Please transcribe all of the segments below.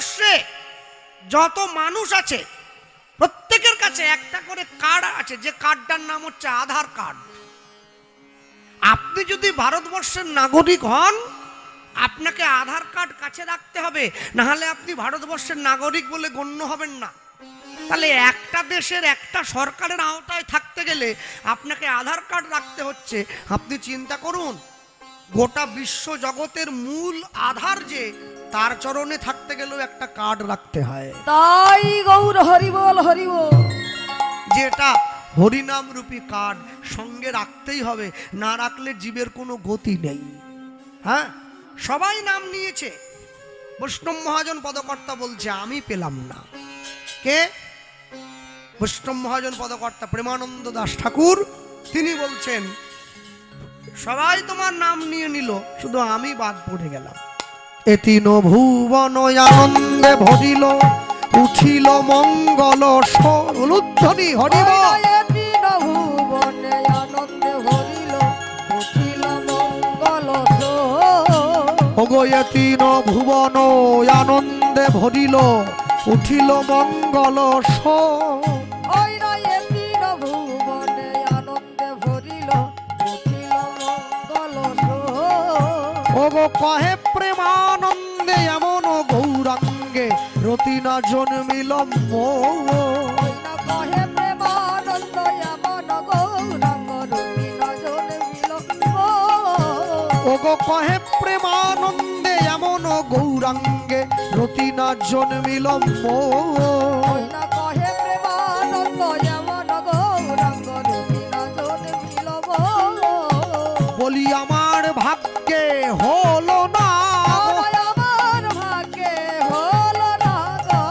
ভারতবর্ষে যত মানুষ আছে প্রত্যেকের কাছে একটা করে কার্ড আছে, যে কার্ডটার নাম হচ্ছে আধার কার্ড। আপনি যদি ভারতবর্ষের নাগরিক হন, আপনাকে আধার কার্ড কাছে রাখতে হবে, না হলে আপনি ভারতবর্ষের নাগরিক বলে গণ্য হবেন না। তাহলে একটা দেশের একটা সরকারের আওতায় থাকতে গেলে আপনাকে আধার কার্ড রাখতে হচ্ছে। আপনি চিন্তা করুন, গোটা বিশ্ব জগতের মূল আধার যে, তার চরণে থাকতে গেলেও একটা কার্ড রাখতে হয়। তাই গৌর হরিবল হরিবল, যেটা হরিনাম রূপী কার্ড সঙ্গে রাখতেই হবে, না রাখলে জীবের কোনো গতি নেই। হ্যাঁ, সবাই নাম নিয়েছে, বৈষ্ণব মহাজন পদকর্তা বলছে আমি পেলাম না। কে? বৈষ্ণব মহাজন পদকর্তা প্রেমানন্দ দাস ঠাকুর, তিনি বলছেন সবাই তোমার নাম নিয়ে নিল, শুধু আমি বাদ পড়ে গেলাম। এতিন ভুবন আনন্দে ভরিল, উঠিল মঙ্গল স্বরধ্বনি হরিবল। এতিন ভুবনে আনন্দে ভরিল, উঠিল মঙ্গল ওগো এতিন ভুবন আনন্দে ভরিল, উঠিল মঙ্গল ওই নয় এতিন ভুবনে আনন্দে ভরিল, উঠিল মঙ্গল ওগো কহে প্রেমানন্দে এমন গৌরাঙ্গে রতিনা জন্মিল ওই না কহে প্রেমানন্দ এমন গৌরাঙ্গ রতিনা জন্মিল। ওগো কহে প্রেমানন্দে এমন গৌরাঙ্গে রতিনা জন্মিল ওই না কহে প্রেমানন্দ এমন গৌরাঙ্গ রতিনা জন্মিল। বলি আমার ভাগ্যে হলো না, আমার ভাগ্যে হলো না,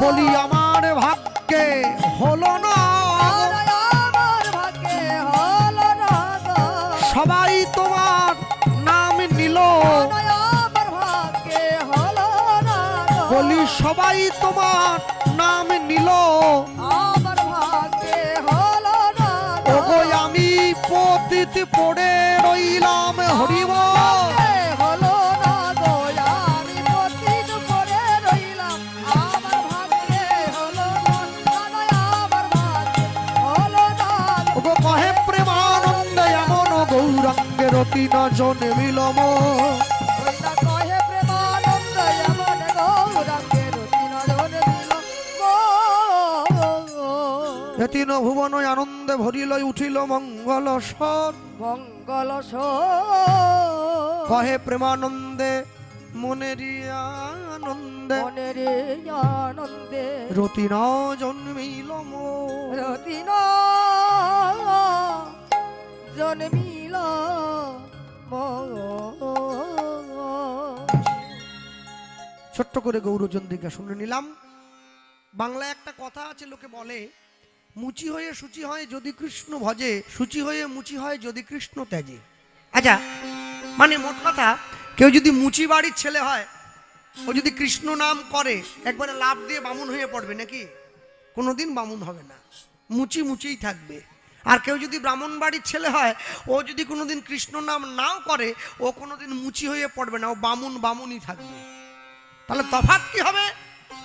বলি আমার ভাগ্যে হলো না, আমার ভাগ্যে হলো না, সবাই তোমার নাম নিল, আমার ভাগ্যে হলো না, বলি সবাই তোমার নাম নিল, আমার ভাগ্যে হলো না, ওগো আমি পতিত পড়ে রইলাম হরিবল। হলো না গো, আমি পতিত পড়ে রইলাম, আমার ভাগ্যে হলো না, আমার ভাগ্যে হলো না। ওগো কহে প্রেমানন্দে এমন গৌরাঙ্গে রতিনা জন্মিল ওই না কহে প্রেমানন্দ এমন গৌরাঙ্গে রতিনা জন্মিল। এতিন ভুবন আনন্দে ভরিল, উঠিল মঙ্গল স্বর। মঙ্গল কহে প্রেমানন্দে মনেরি আনন্দে মনের আনন্দে রতিনা জন্মিল রতিনা জন্মিল। ছোট্ট করে গৌরচন্দ্রিকা শুনে নিলাম। বাংলায় একটা কথা আছে, লোকে বলে মুচি হয়ে সূচি হয় যদি কৃষ্ণ ভজে, সূচি হয়ে মুচি হয় যদি কৃষ্ণ ত্যাজে। আচ্ছা, মানে মোট কথা, কেউ যদি মুচি বাড়ির ছেলে হয়, ও যদি কৃষ্ণ নাম করে, একবারে লাভ দিয়ে বামুন হয়ে পড়বে নাকি? কোনোদিন বামুন হবে না, মুচি মুচিই থাকবে। আর কেউ যদি ব্রাহ্মণ বাড়ির ছেলে হয়, ও যদি কোনোদিন কৃষ্ণ নাম নাও করে, ও কোনোদিন মুচি হয়ে পড়বে না, ও বামুন বামুনই থাকবে। তাহলে তফাৎ কি হবে?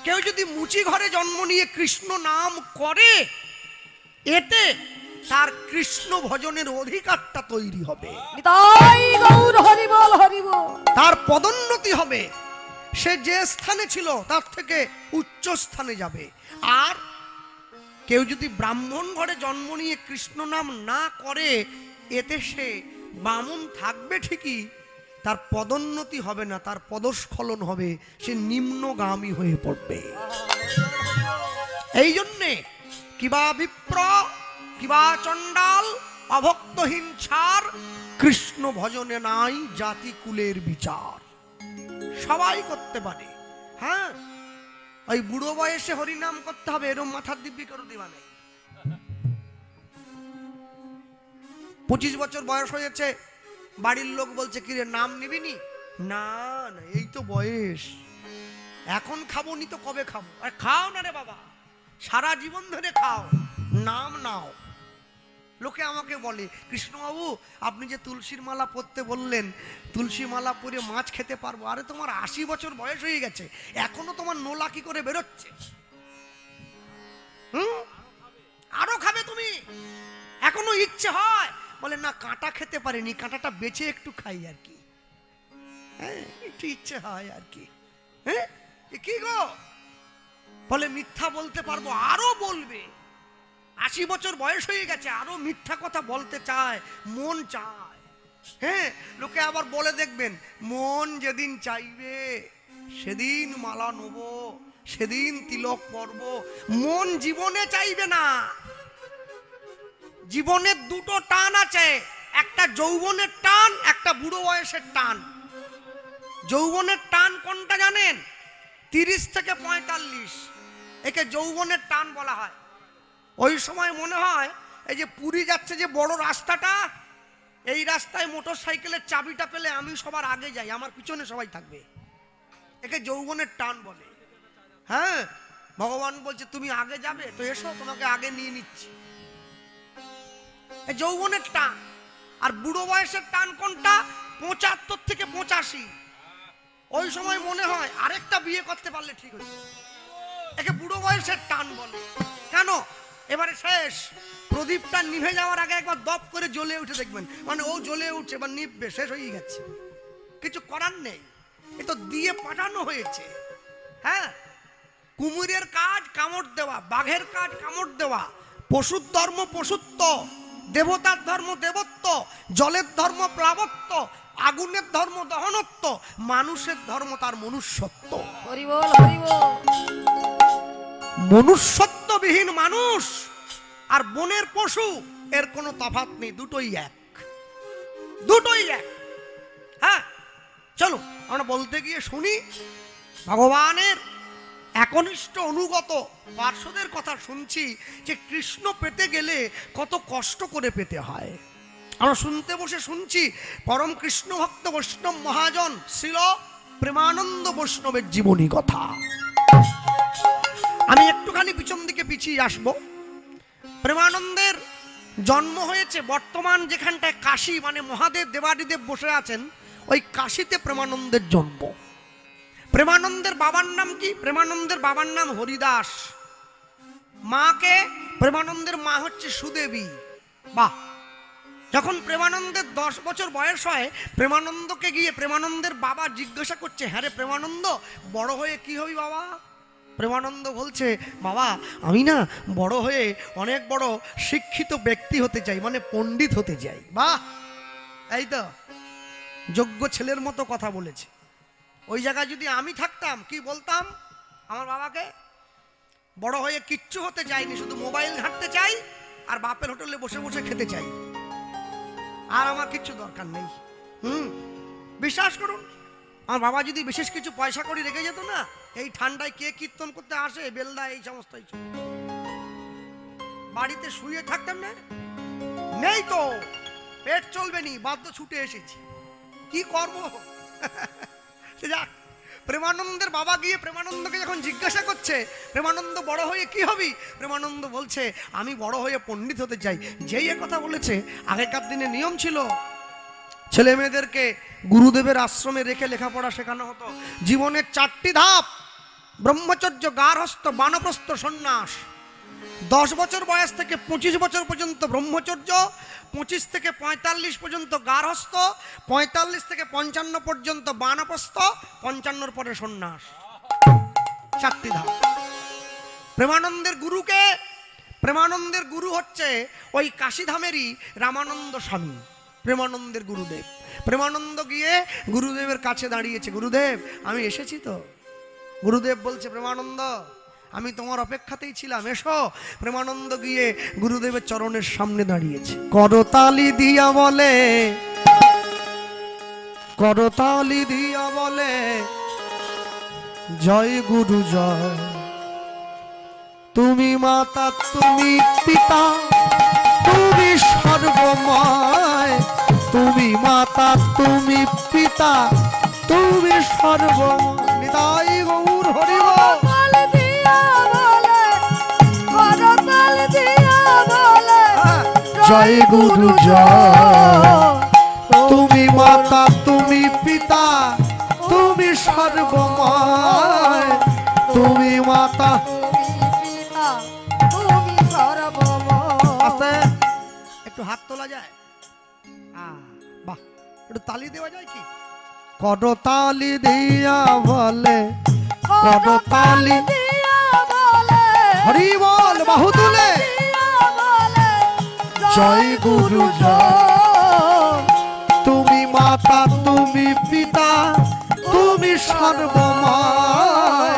কেউ যদি মুচি ঘরে জন্ম নিয়ে কৃষ্ণ নাম করে, এতে তার কৃষ্ণ ভজনের অধিকারটা তৈরি হবে, তাই গৌর হরিবল হরিবল, তার পদোন্নতি হবে, সে যে স্থানে ছিল তার থেকে উচ্চ স্থানে যাবে। আর কেউ যদি ব্রাহ্মণ ঘরে জন্ম নিয়ে কৃষ্ণ নাম না করে, এতে সে বামুন থাকবে ঠিকই, তার পদোন্নতি হবে না, তার পদস্খলন হবে, সে নিম্নগামী হয়ে পড়বে। এই জন্যে কিবা বিপ্র কিবা চণ্ডাল অভক্তহীন ছাড়, কৃষ্ণ ভজনে নাই জাতি কুলের বিচার। সবাই করতে পারে, হ্যাঁ, ওই বুড়ো বয়সে হরিনাম করতে হবে এরম মাথার দিব্যি করে দিবা নেই। 25 বছর বয়স হয়েছে, বাড়ির লোক বলছে কি রে নাম নিবিনি? না না, এই তো বয়স, এখন খাবো নি তো কবে খাবো? আর খাও না রে বাবা, সারা জীবন ধরে খাও, নাম নাও। লোকে আমাকে বলে, কৃষ্ণবাবু আপনি যে তুলসীর মালা পরতে বললেন, তুলসী মালা পরে মাছ খেতে পারবো? আরে তোমার 80 বছর বয়স হয়ে গেছে, এখনো তোমার নোলা কি করে বেরোচ্ছে? আরো খাবে তুমি? এখনো ইচ্ছে হয়? বলে না, কাঁটা খেতে পারিনি, কাঁটাটা বেছে একটু খাই আর কি, হ্যাঁ একটু ইচ্ছে হয় আর কি। হ্যাঁ কি গো? বলে মিথ্যা বলতে পারবো? আরো বলবে। 80 বছর বয়স হয়ে গেছে, আরো মিথ্যা কথা বলতে চায়, মন চায়। হ্যাঁ লোকে আবার বলে দেখবেন, মন যেদিন চাইবে সেদিন মালা নেব, সেদিন তিলক পরব। মন জীবনে চাইবে না। জীবনের দুটো টান আছে, একটা যৌবনের টান, একটা বুড়ো বয়সের টান। যৌবনের টান কোনটা জানেন? 30 থেকে 45, একে যৌবনের টান বলা হয়। ওই সময় মনে হয় এই যে পুরী যাচ্ছে যে বড় রাস্তাটা, এই রাস্তায় মোটর সাইকেলের চাবিটা পেলে আমি সবার আগে যাই, আমার পিছনে সবাই থাকবে। একে যৌবনের টান বলে। হ্যাঁ ভগবান বলছে তুমি আগে যাবে তো এসো, তোমাকে আগে নিয়ে নিচ্ছি। এই যৌবনের টান। আর বুড়ো বয়সের টান কোনটা? 75 থেকে 85। ওই সময় মনে হয় আরেকটা বিয়ে করতে পারলে ঠিক হতো। একে বুড়ো বয়সের টান বলে। কেন? এবারে শেষ, প্রদীপটা নিভে যাওয়ার আগে একবার দপ করে জ্বলে উঠে দেখবেন, মানে ও জ্বলে উঠছে, এবার নিভবে, শেষ হয়ে গেছে, কিছু করার নেই, এ তো দিয়ে পাঠানো হয়েছে। হ্যাঁ কুমিরের কাজ কামড় দেওয়া, বাঘের কাজ কামড় দেওয়া, পশুর ধর্ম পশুত্ব, দেবতার ধর্ম দেবত্ব, জলের ধর্ম প্লাবত্ব, আগুনের ধর্ম দহনত্ব, মানুষের ধর্ম তার মনুষ্যত্ব। হরি বল হরি বল। মনুষ্যত্ববিহীন মানুষ আর বনের পশু এর কোনো তফাৎ নেই, দুটোই এক, দুটোই এক। হ্যাঁ চলো আমরা বলতে গিয়ে শুনি ভগবানের একনিষ্ঠ অনুগত পার্শ্বদের কথা শুনছি যে কৃষ্ণ পেতে গেলে কত কষ্ট করে পেতে হয়। আমরা শুনতে বসে শুনছি পরম কৃষ্ণ ভক্ত বৈষ্ণব মহাজন শ্রীল প্রেমানন্দ বৈষ্ণবের জীবনী কথা। আমি একটুখানি পিছন দিকে পিছিয়ে আসবো। প্রেমানন্দের জন্ম হয়েছে বর্তমান যেখানটায় কাশী, মানে মহাদেব দেবাদিদেব বসে আছেন, ওই কাশীতে প্রেমানন্দের জন্ম। প্রেমানন্দের বাবার নাম কি? প্রেমানন্দের বাবার নাম হরিদাস। মাকে, প্রেমানন্দের মা হচ্ছে সুদেবী। বাহ! যখন প্রেমানন্দের 10 বছর বয়স হয়, প্রেমানন্দকে গিয়ে প্রেমানন্দের বাবা জিজ্ঞাসা করছে, হ্যাঁ রে প্রেমানন্দ, বড় হয়ে কি হবি বাবা? প্রেমানন্দ বলছে, বাবা আমি না বড় হয়ে অনেক বড় শিক্ষিত ব্যক্তি হতে চাই, মানে পণ্ডিত হতে চাই। বাহ! এই তো যোগ্য ছেলের মতো কথা বলেছে। ওই জায়গায় যদি আমি থাকতাম কি বলতাম আমার বাবাকে? বড় হয়ে কিচ্ছু হতে চাইনি, শুধু মোবাইল ঘাঁটতে চাই আর বাপের হোটেলে বসে বসে খেতে চাই, আর আমার কিচ্ছু দরকার নেই। বিশ্বাস করুন, আমার বাবা যদি বিশেষ কিছু পয়সা করে রেখে যেত না, এই ঠান্ডায় কে কীর্তন করতে আসে, বেলদা, এই সমস্ত বাড়িতে শুয়ে থাকতাম না। নেই তো, পেট চলবে নি, বাধ্য ছুটে এসেছি, কি করবো? যাক, প্রেমানন্দের বাবা গিয়ে প্রেমানন্দকে যখন জিজ্ঞাসা করছে, প্রেমানন্দ বড় হয়ে কি হবি? প্রেমানন্দ বলছে, আমি বড় হয়ে পণ্ডিত হতে চাই। যেই এ কথা বলেছে, আগেকার দিনে নিয়ম ছিল ছেলে মেয়েদেরকে গুরুদেবের আশ্রমে রেখে লেখাপড়া শেখানো হতো। জীবনের 4টি ধাপ: ব্রহ্মচর্য, গার্হস্থ্য, বানপ্রস্থ, সন্ন্যাস। 10 বছর বয়স থেকে 25 বছর পর্যন্ত ব্রহ্মচর্য, 25 থেকে 45 পর্যন্ত গার্হস্থ্য, 45 থেকে 55 পর্যন্ত বানপ্রস্থ, 55 পরে সন্ন্যাস। 4টি ধাপ। প্রেমানন্দের গুরুকে, প্রেমানন্দের গুরু হচ্ছে ওই কাশীধামেরই রামানন্দ স্বামী, প্রেমানন্দের গুরুদেব। প্রেমানন্দ গিয়ে গুরুদেবের কাছে দাঁড়িয়েছে, গুরুদেব আমি এসেছি তো। গুরুদেব বলছে, প্রেমানন্দ আমি তোমার অপেক্ষাতেই ছিলাম, এসো। প্রেমানন্দ গিয়ে গুরুদেবের চরণের সামনে দাঁড়িয়েছে, করতালি দিয়া বলে, করতালি দিয়া বলে, জয় গুরু জয়। তুমি মাতা, তুমি পিতা, তুমি সর্বময়। তুমি মাতা, তুমি পিতা, তুমি সর্বময়। নিতাই গৌর হরি বল। করতাল দিয়া বলে জয় গুরু জয়। তুমি মাতা তুমি পিতা তুমি সর্বময়, তুমি মাতা তুমি পিতা তুমি সর্বময়। আস্তে একটু হাত তোলা যায়? বাহ, একটু তালি দেওয়া যায় কি? করতালি দিয়া বলে, করতালি দিয়া বলে, হরি বল বাহু তুলে, দিয়া বলে, জয় গুরু জয়। তুমি মাতা তুমি পিতা তুমি সর্বময়,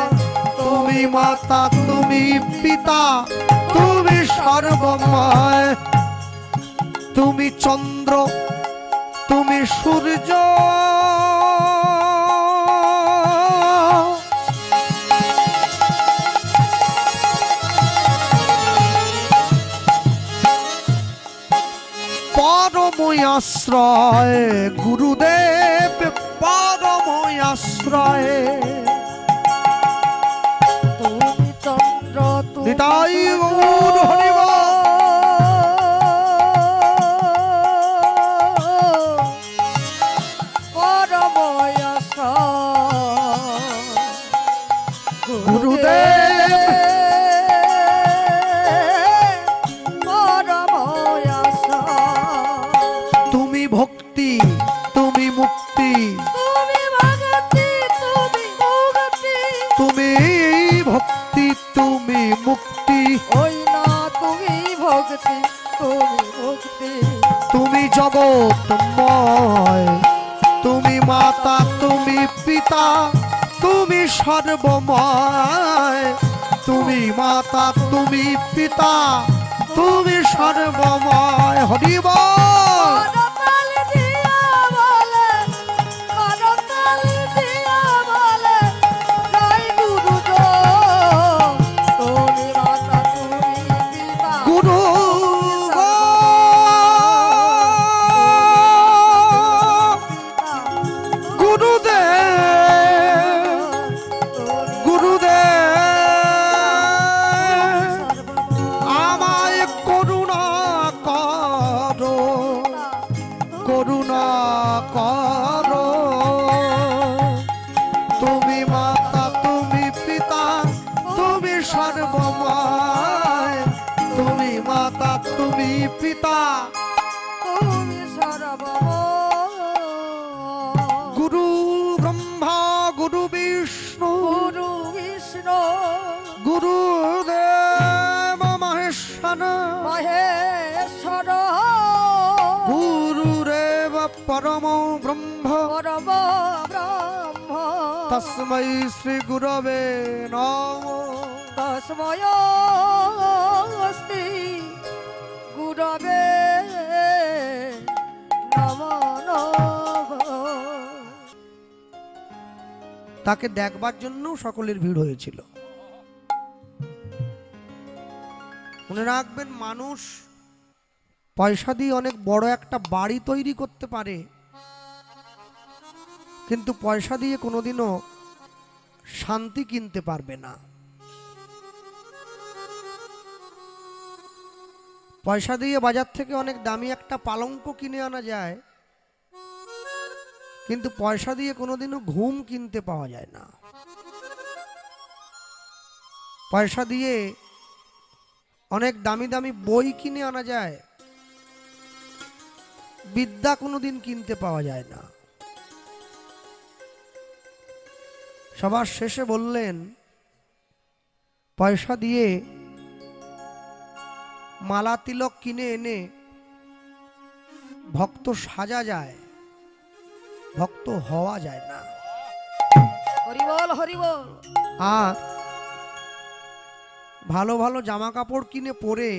তুমি মাতা তুমি পিতা তুমি সর্বময়, তুমি চন্দ্র তুমি সূর্য, পরময় আশ্রয় গুরুদেব পরময় আশ্রয়, তুমি চন্দ্র তুমি নিতাই সূর্য। গৌর হরি বল। পরময় আশ্রয় গুরুদেব পরময় আশ্রয়। তুমি ভক্তি তুমি মুক্তি, তুমি ভক্তি তুমি মুক্তি, তুমি ভক্তি তুমি মুক্তি, ওই না তুমি ভক্তি তুমি মুক্তি। তুমি জগৎময়, তুমি মাতা তুমি পিতা তুমি সর্বময়, তুমি মাতা তুমি পিতা তুমি সর্বময়। হরি বল। করতালি দিয়া বলে, করতালি দিয়া বলে, জয় গুরু জয়। তুমি মাতা তুমি পিতা গুরু গুরুদেব গুরুদেব আমায় করুণা করো, করুণা করো, তুমি মাতা তুমি পিতা তুমি সর্বময়, তুমি মাতা তুমি পিতা তুমি সর্বময়। গুরু ব্রহ্মা গুরু বিষ্ণু গুরু বিষ্ণু গুরুদেব মহেশ্বর, মহেশ্বর গুরুরেব পরম ব্রহ্ম পরম ব্রহ্ম তস্मै শ্রী গুরবে নমঃ। তস্ময় শ্রী গুরবে নমো নমঃ। তাকে দেখবার জন্য সকলের ভিড় হয়েছিল। মনে রাখবেন, মানুষ পয়সা দিয়ে অনেক বড় একটা বাড়ি তৈরি করতে পারে, কিন্তু পয়সা দিয়ে কোনোদিনও শান্তি কিনতে পারবে না। পয়সা দিয়ে বাজার থেকে অনেক দামি একটা পালঙ্ক কিনে আনা যায়, কিন্তু পয়সা দিয়ে কোনোদিনও ঘুম কিনতে পাওয়া যায় না। পয়সা দিয়ে অনেক দামি দামি বই কিনে আনা যায়, বিদ্যা কোনোদিন কিনতে পাওয়া যায় না। সবার শেষে বললেন, পয়সা দিয়ে মালা তিলক কিনে এনে ভক্ত সাজা যায়, ভক্ত হওয়া যায় না। হরি বল হরি বল। আর ভালো ভালো জামা কাপড় কিনে পরে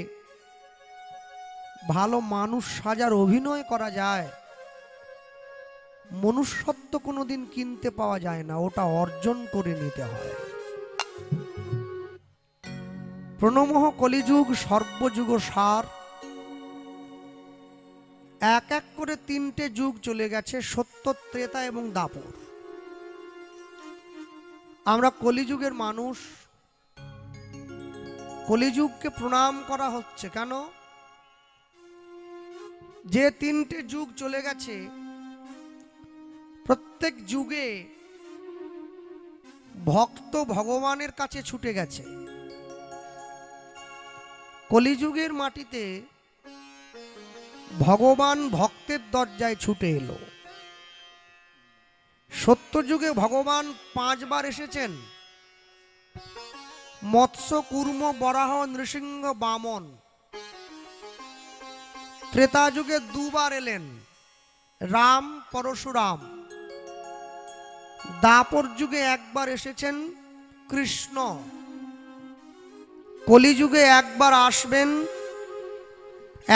ভালো মানুষ সাজার অভিনয় করা যায়, মনুষ্যত্ব কোনোদিন কিনতে পাওয়া যায় না, ওটা অর্জন করে নিতে হয়। প্রণমঃ কলিযুগ সর্বযুগ সার। এক এক করে তিনটে যুগ চলে গেছে, সত্য, ত্রেতা এবং দাপর। আমরা কলিযুগের মানুষ, কলিযুগকে প্রণাম করা হচ্ছে কেন? যে তিনটে যুগ চলে গেছে, প্রত্যেক যুগে ভক্ত ভগবানের কাছে ছুটে গেছে। কলিযুগের মাটিতে ভগবান ভক্তের দরজায় ছুটে এলো। সত্যযুগে ভগবান 5 বার এসেছেন, মৎস্য, কুর্ম, বরাহ, নৃসিংহ, বামন। ত্রেতা যুগে 2 বার এলেন, রাম, পরশুরাম। দাপর যুগে 1 বার এসেছেন কৃষ্ণ। কলিযুগে 1 বার আসবেন,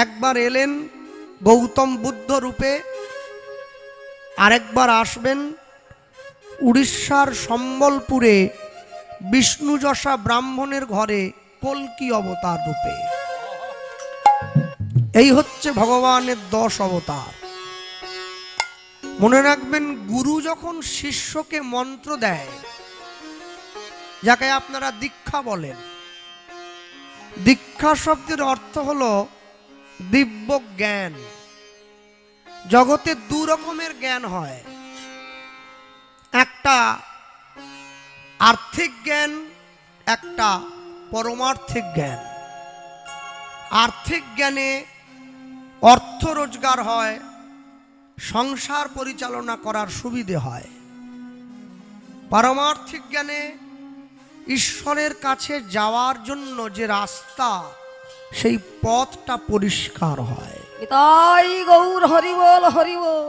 1 বার এলেন গৌতম বুদ্ধ রূপে, আরেকবার আসবেন উড়িষ্যার সম্বলপুরে বিষ্ণুযশা ব্রাহ্মণের ঘরে কল্কি অবতার রূপে। এই হচ্ছে ভগবানের 10 অবতার। মনে রাখবেন, গুরু যখন শিষ্যকে মন্ত্র দেয়, যাকে আপনারা দীক্ষা বলেন, দীক্ষা শব্দের অর্থ হলো দিব্য জ্ঞান। জগতে 2 রকমের জ্ঞান হয়, একটা আর্থিক জ্ঞান, একটা পরমার্থিক জ্ঞান। আর্থিক জ্ঞানে অর্থ রোজগার হয়, সংসার পরিচালনা করার সুবিধে হয়। পারমার্থিক জ্ঞানে ঈশ্বরের কাছে যাওয়ার জন্য যে রাস্তা, সেই পথটা পরিষ্কার হয়। নিতাই গৌর হরি বল, হরি বল।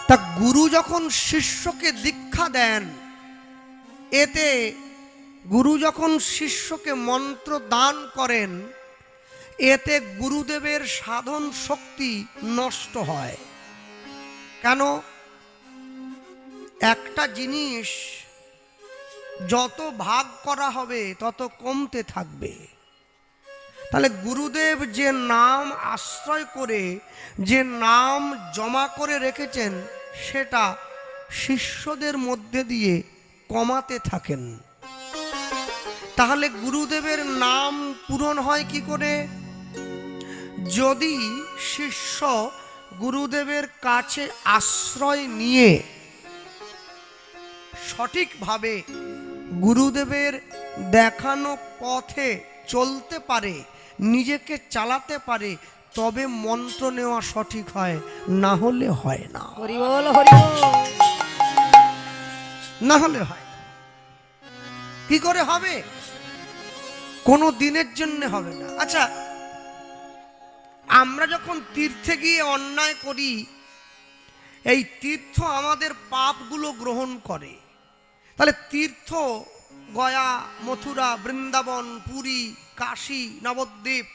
তা গুরু যখন শিষ্যকে দীক্ষা দেন, এতে গুরু যখন শিষ্যকে মন্ত্র দান করেন, এতে গুরুদেবের সাধন শক্তি নষ্ট হয়। কেন? একটা জিনিস যত ভাগ করা হবে তত কমতে থাকবে। তাহলে গুরুদেব যে নাম আশ্রয় করে, যে নাম জমা করে রেখেছেন, সেটা শিষ্যদের মধ্যে দিয়ে কমাতে থাকেন। তাহলে গুরুদেবের নাম পূরণ হয় কি করে? যদি শিষ্য গুরুদেবের কাছে আশ্রয় নিয়ে সঠিকভাবে গুরুদেবের দেখানো পথে চলতে পারে, নিজেকে চালাতে পারে, তবে মন্ত্র নেওয়া সঠিক হয়, না হলে হয় না। হরি বল, হরি বল। না হলে হয় না। কি করে হবে? কোনো দিনের জন্য হবে না। আচ্ছা, আমরা যখন তীর্থে গিয়ে অন্যায় করি, এই তীর্থ আমাদের পাপগুলো গ্রহণ করে। তাহলে তীর্থ গয়া, মথুরা, বৃন্দাবন, পুরী, কাশী, নবদ্বীপ,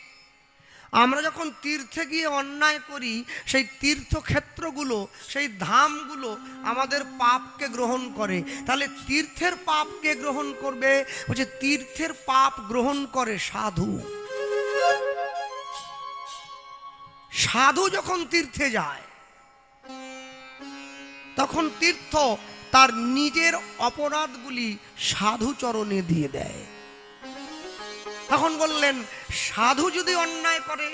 আমরা যখন তীর্থে গিয়ে অন্যায় করি, সেই তীর্থক্ষেত্রগুলো, সেই ধামগুলো আমাদের পাপকে গ্রহণ করে। তাহলে তীর্থের পাপকে গ্রহণ করবে, বলছে তীর্থের পাপ গ্রহণ করে সাধু। সাধু যখন তীর্থে যায়, তখন তীর্থ তার নিজের অপরাধগুলি সাধু চরণে দিয়ে দেয়। তখন বললেন, সাধু যদি অন্যায় করে,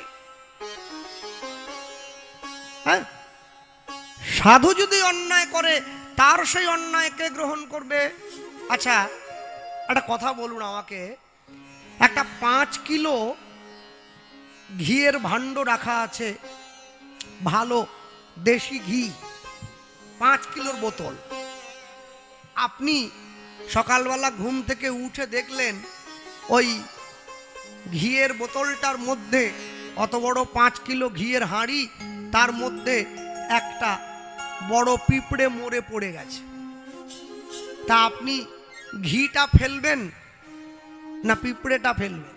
হ্যাঁ, সাধু যদি অন্যায় করে, তার সেই অন্যায়কে গ্রহণ করবে। আচ্ছা, একটা কথা বলুন আমাকে, একটা 5 কিলো ঘিয়ের ভাণ্ড রাখা আছে, ভালো দেশি ঘি, 5 কিলোর বোতল। আপনি সকালবেলা ঘুম থেকে উঠে দেখলেন ওই ঘিয়ের বোতলটার মধ্যে, অত বড় 5 কিলো ঘিয়ের হাঁড়ি, তার মধ্যে একটা বড় পিঁপড়ে মরে পড়ে গেছে। তা আপনি ঘিটা ফেলবেন না পিঁপড়েটা ফেলবেন?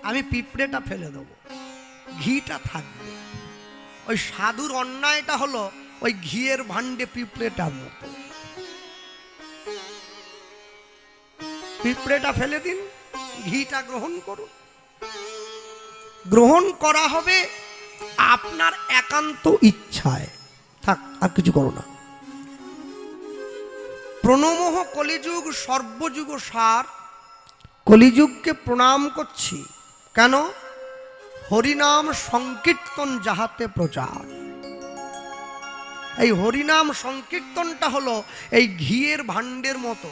আমি পিঁপড়েটা ফেলে দেবো, ঘিটা থাকবে। ওই সাধুর অন্যায়টা হলো ওই ঘিয়ের ভাণ্ডে পিঁপড়েটার মতো। পিঁপড়েটা ফেলে দিন, ঘিটা গ্রহণ করুন। গ্রহণ করা হবে আপনার একান্ত ইচ্ছায়, থাক, আর কিছু করো না। প্রণমঃ কলিযুগ সর্বযুগ সার। কলিযুগকে প্রণাম করছি। কেন? হরিনাম সংকীর্তন যাহাতে প্রচার। এই হরিনাম সংকীর্তনটা হলো এই ঘিয়ের ভাণ্ডের মতো।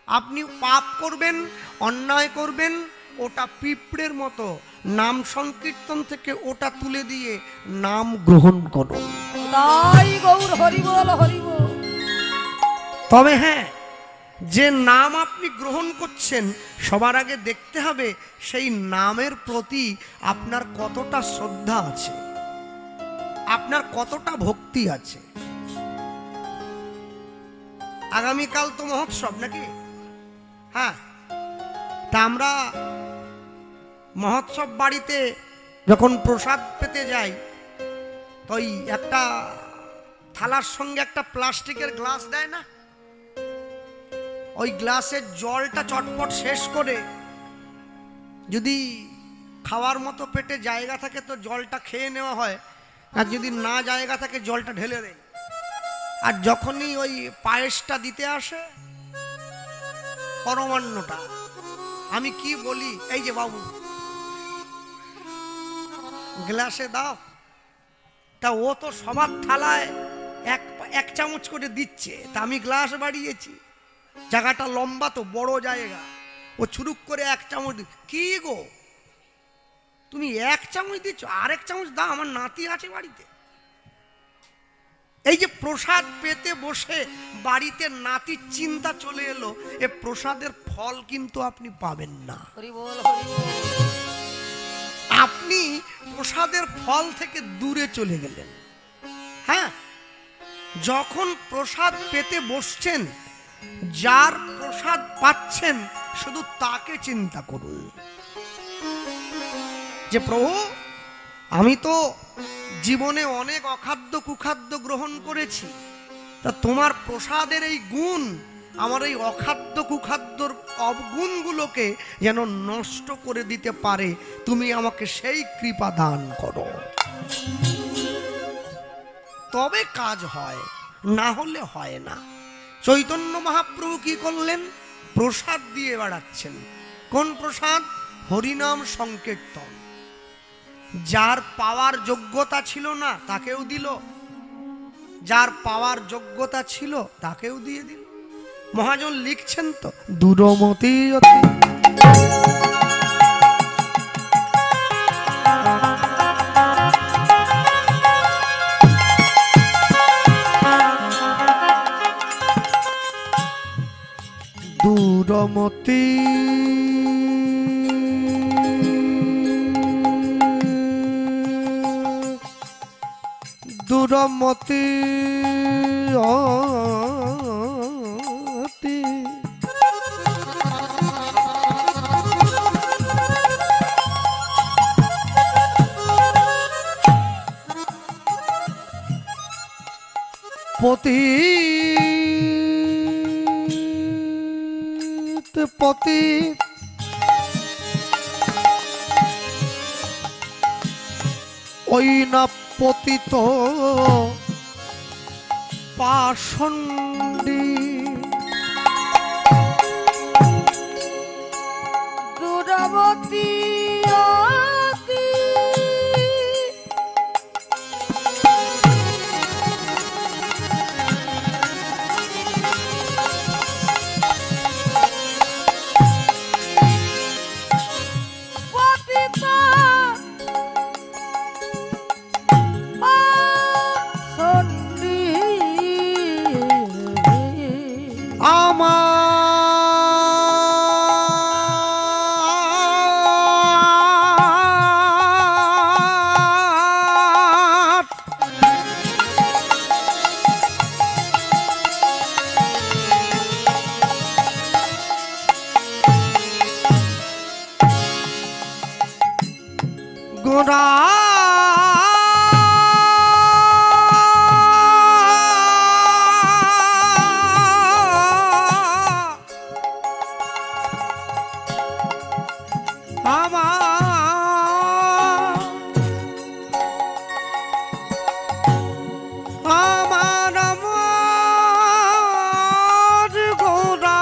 আপনি পাপ করবেন, অন্যায় করবেন, ওটা পিঁপড়ের মতো, নাম সংকীর্তন থেকে ওটা তুলে দিয়ে নাম গ্রহণ করুন। তাই গৌর হরি বল হরি বল। তবে হ্যাঁ, যে নাম আপনি গ্রহণ করছেন সবার আগে দেখতে হবে সেই নামের প্রতি আপনার কতটা শ্রদ্ধা আছে, আপনার কতটা ভক্তি আছে। আগামীকাল তো মহোৎসব নাকি? হ্যাঁ, তা আমরা মহোৎসব বাড়িতে যখন প্রসাদ পেতে যাই, তো ওই একটা থালার সঙ্গে একটা প্লাস্টিকের গ্লাস দেয় না, ওই গ্লাসের জলটা চটপট শেষ করে যদি খাওয়ার মতো পেটে জায়গা থাকে তো জলটা খেয়ে নেওয়া হয়, আর যদি না জায়গা থাকে জলটা ঢেলে দেয়। আর যখনই ওই পায়েসটা দিতে আসে, পরমান্নটা, আমি কি বলি, এই যে বাবু গ্লাসে দাও, তা ও তো সবার থালায় এক চামচ করে দিচ্ছে, তা আমি গ্লাস বাড়িয়েছি, জায়গাটা লম্বা তো, বড় জায়গা, ও ছুরুক করে এক চামচ। কি গো, তুমি এক চামচ দিচ্ছ, আরেক চামচ দাও, আমার নাতি আছে বাড়িতে। এই যে প্রসাদ পেতে বসে বাড়িতে নাতির চিন্তা চলে এলো, এ প্রসাদের ফল কিন্তু আপনি পাবেন না। হরি বল হরি বল। আপনি প্রসাদের ফল থেকে দূরে চলে গেলেন। হ্যাঁ, যখন প্রসাদ পেতে বসছেন, যার প্রসাদ পাচ্ছেন শুধু তাকে চিন্তা করুন যে প্রভু, আমি তো জীবনে অনেক অখাদ্য কুখাদ্য গ্রহণ করেছি, তা তোমার প্রসাদের এই গুণ আমার এই অখাদ্য কুখাদ্যর অবগুণগুলোকে যেন নষ্ট করে দিতে পারে, তুমি আমাকে সেই কৃপা দান করো, তবে কাজ হয়, না হলে হয় না। চৈতন্য মহাপ্রভু কি করলেন? প্রসাদ দিয়ে বেড়াচ্ছেন। কোন প্রসাদ? হরিনাম সংকীর্তন। যার পাওয়ার যোগ্যতা ছিল না তাকেও দিল, যার পাওয়ার যোগ্যতা ছিল তাকেও দিয়ে দিল। মহাজন লিখছেন তো, দূরমতি অতি দূরমতি দূরমতি অতি পতি পতি ওই না পতিত পাষণ্ডী দূরবর্তী অতি পতিত পাষণ্ডী আমার গোরা আমার গোরা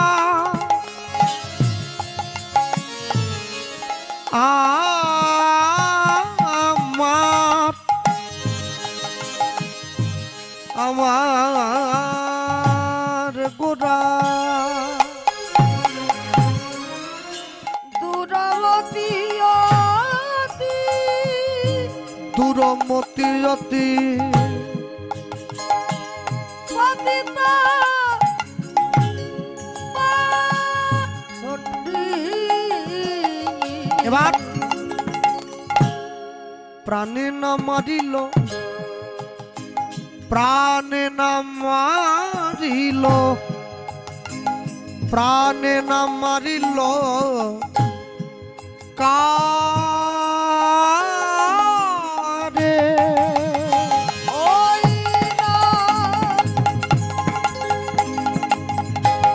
এবার প্রাণে না মারিল, প্রাণে না মারিল, প্রাণে না মারিল কারে। ওই না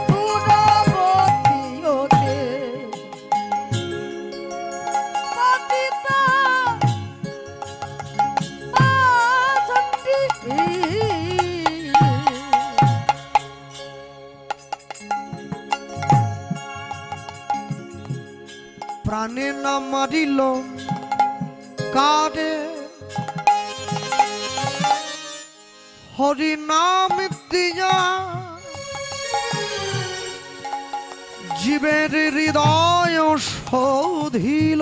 দূরবর্তী হতে পতিতা বাসন্তী। প্রাণে না মারিল কারে, হরি নাম দিয়া জীবের হৃদয় শোধিল,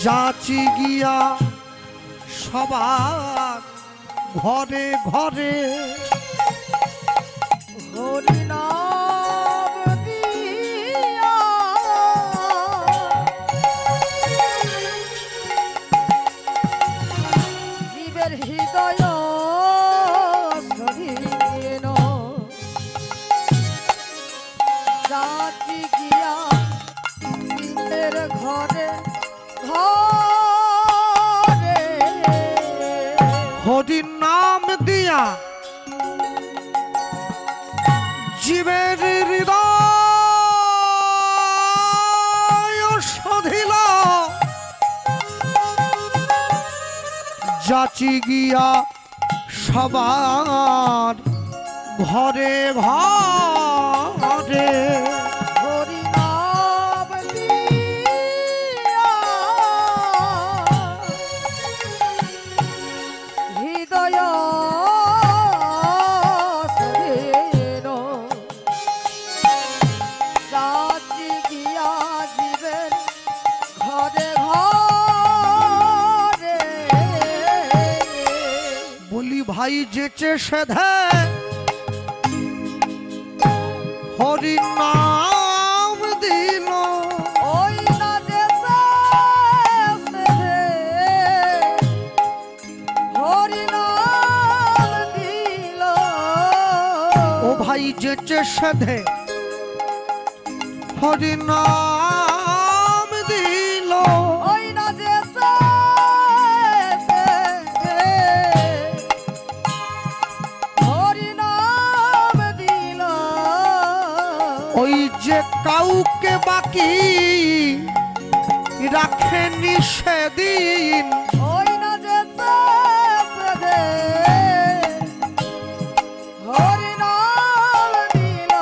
যাচি গিয়া সবার ঘরে ঘরে। হরি নাম দিয়া জীবের হৃদয় সহিল, যাচি গিয়া জীবের ঘরে ঘরে। হরি নাম দিয়া জীবের হৃদয় শোধিল, যাচি গিয়া সবার ঘরে ঘরে। হরি নাম দিয়া হৃদয় সহিল, যাচি গিয়া জীবের ঘরে ঘরে। বলি ভাই যেচে সেধে হরি নাম দিল, ওই না যেতে সেধে হরি নাম দিল। ও ভাই যেচে সেধে হরি নাম দিল, ওই না যেতে সেধে হরি নাম দিল। ওই যে কাউকে বাকি রাখেনি সেদিন, ওই না যেতে সেধে হরি নাম দিল।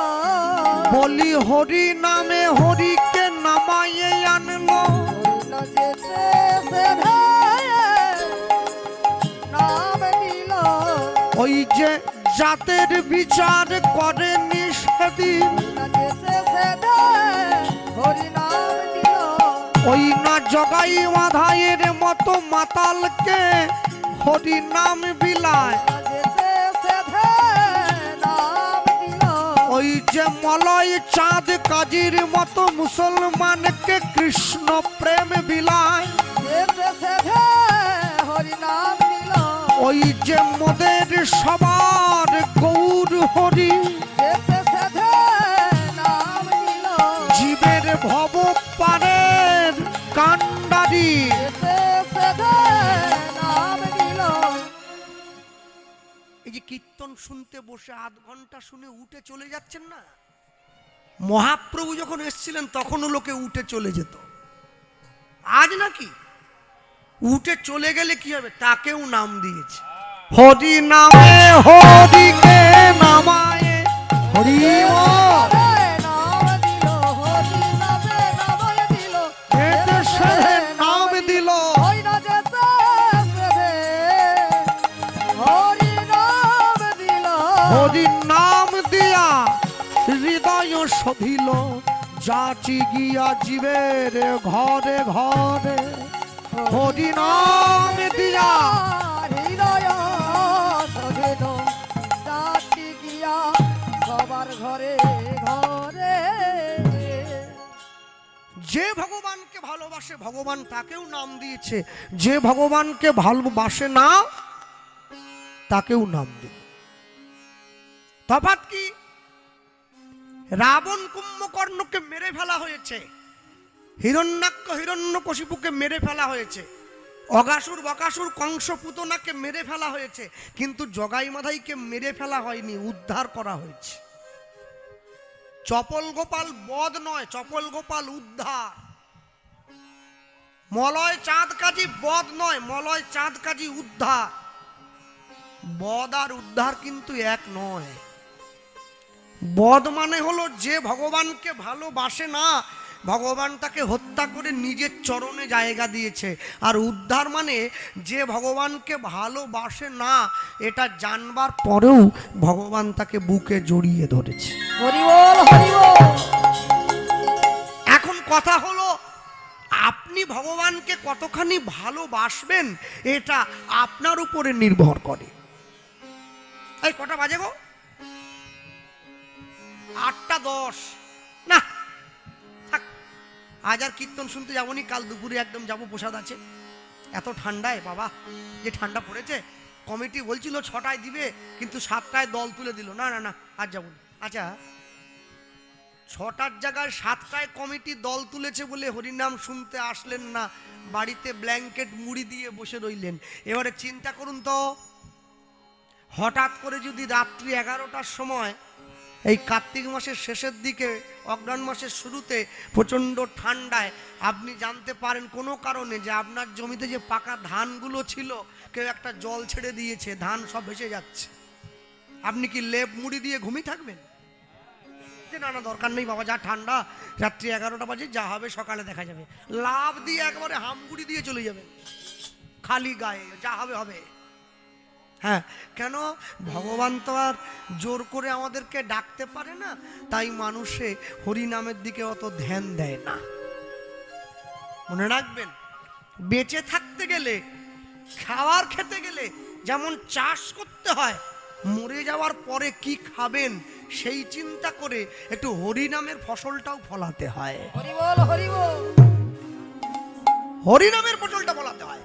বলি হরি নামে হরিকে নামাইয়ে আনলো, ওই না যেতে সেধে নাম দিল। ওই যে জাতের বিচার করেনি সেদিন, ওই না যেতে সেধে হরি নাম দিল। ওই না জগাই মাধাইয়ের মতো মাতালকে হরি নাম বিলায়, ওই না যেতে সেধে নাম দিল। ওই যে মলয় চাঁদ কাজীর মতো মুসলমানকে কৃষ্ণ প্রেম বিলায়, যেতে সেধে হরি নাম দিল। ওই যে মোদের সবার গৌর হরি, যেতে সেধে নাম দিল। জীবের ভব পারের কান্ডারি। যেতে সেধে নাম দিল। এই যে কীর্তন শুনতে বসে আধ ঘন্টা শুনে উঠে চলে যাচ্ছেন না, মহাপ্রভু যখন এসেছিলেন তখনও লোকে উঠে চলে যেত। আজ নাকি উঠে চলে গেলে কি হবে, তাকেও নাম দিয়েছে। হরি নামে হরিকে নামায়ে হরি নাম দিল হরি নামে নাম দিল। যেতে সেধে নাম দিল, ওই না যেতে সেধে হরি নাম দিল। হরি নাম দিয়া হৃদয় শোধিল, যাচি গিয়া জীবের ঘরে ঘরে। হরি নাম দিয়া হৃদয় সহিল, যাচি গিয়া সবার ঘরে ঘরে। যে ভগবানকে ভালোবাসে ভগবান তাকেও নাম দিয়েছে, যে ভগবানকে ভালোবাসে না তাকেও নাম দিল। তফাৎ কি? রাবণ কুম্ভকর্ণকে মেরে ফেলা হয়েছে, হিরণ্যাক্ষ হিরণ্যকশিপুকে মেরে ফেলা হয়েছে, অগাসুর বকাসুর কংস পুতনাকে মেরে ফেলা হয়েছে, কিন্তু জগাই মাধাইকে মেরে ফেলা হয়নি, উদ্ধার করা হয়েছে। চপল গোপাল বধ নয়, চপল গোপাল উদ্ধার। মলয় চাঁদ কাজী বধ নয়, মলয় চাঁদ কাজী উদ্ধার। বধ আর উদ্ধার কিন্তু এক নয়। বধ মানে হলো যে ভগবানকে ভালোবাসে না, ভগবান তাকে হত্যা করে নিজের চরণে জায়গা দিয়েছে। আর উদ্ধার মানে যে ভগবানকে ভালোবাসে না, এটা জানবার পরেও ভগবান তাকে বুকে জড়িয়ে ধরেছে। হরি বল, হরি বল। এখন কথা হলো, আপনি ভগবানকে কতখানি ভালোবাসবেন এটা আপনার উপরে নির্ভর করে। এই কটা বাজে গো? 8:10। না থাক, আজ আর কীর্তন শুনতে যাবনি, কাল দুপুরে একদম যাবো, প্রসাদ আছে। এত ঠান্ডায় বাবা, যে ঠান্ডা পড়েছে, কমিটি বলছিল 6টায় দিবে, কিন্তু 7টায় দল তুলে দিল। না না না, আজ যাবো না। আচ্ছা, 6টার জায়গায় 7টায় কমিটি দল তুলেছে বলে হরিনাম শুনতে আসলেন না, বাড়িতে ব্ল্যাঙ্কেট মুড়ি দিয়ে বসে রইলেন। এবারে চিন্তা করুন তো, হঠাৎ করে যদি রাত্রি 11টার সময়, এই কার্তিক মাসের শেষের দিকে, অগ্রহায়ণ মাসের শুরুতে প্রচণ্ড ঠান্ডায় আপনি জানতে পারেন কোনো কারণে যে আপনার জমিতে যে পাকা ধানগুলো ছিল কেউ একটা জল ছেড়ে দিয়েছে, ধান সব ভেসে যাচ্ছে, আপনি কি লেপ মুড়ি দিয়ে ঘুমিয়ে থাকবেন? যে না না দরকার নেই বাবা, যা ঠান্ডা, রাত্রি 11টা বাজে, যা হবে সকালে দেখা যাবে, লাভ দিয়ে একবারে হামগুড়ি দিয়ে চলে যাবেন খালি গায়ে, যা হবে হবে। হ্যাঁ, কেন? ভগবান তো আর জোর করে আমাদেরকে ডাকতে পারে না, তাই মানুষে হরি নামের দিকে অত ধ্যান দেয় না। মনে রাখবেন, বেঁচে থাকতে গেলে, খাবার খেতে গেলে যেমন চাষ করতে হয়, মরে যাওয়ার পরে কি খাবেন সেই চিন্তা করে একটু হরি নামের ফসলটাও ফলাতে হয়। হরি বল, হরি বল। হরি নামের ফসলটা ফলাতে হয়।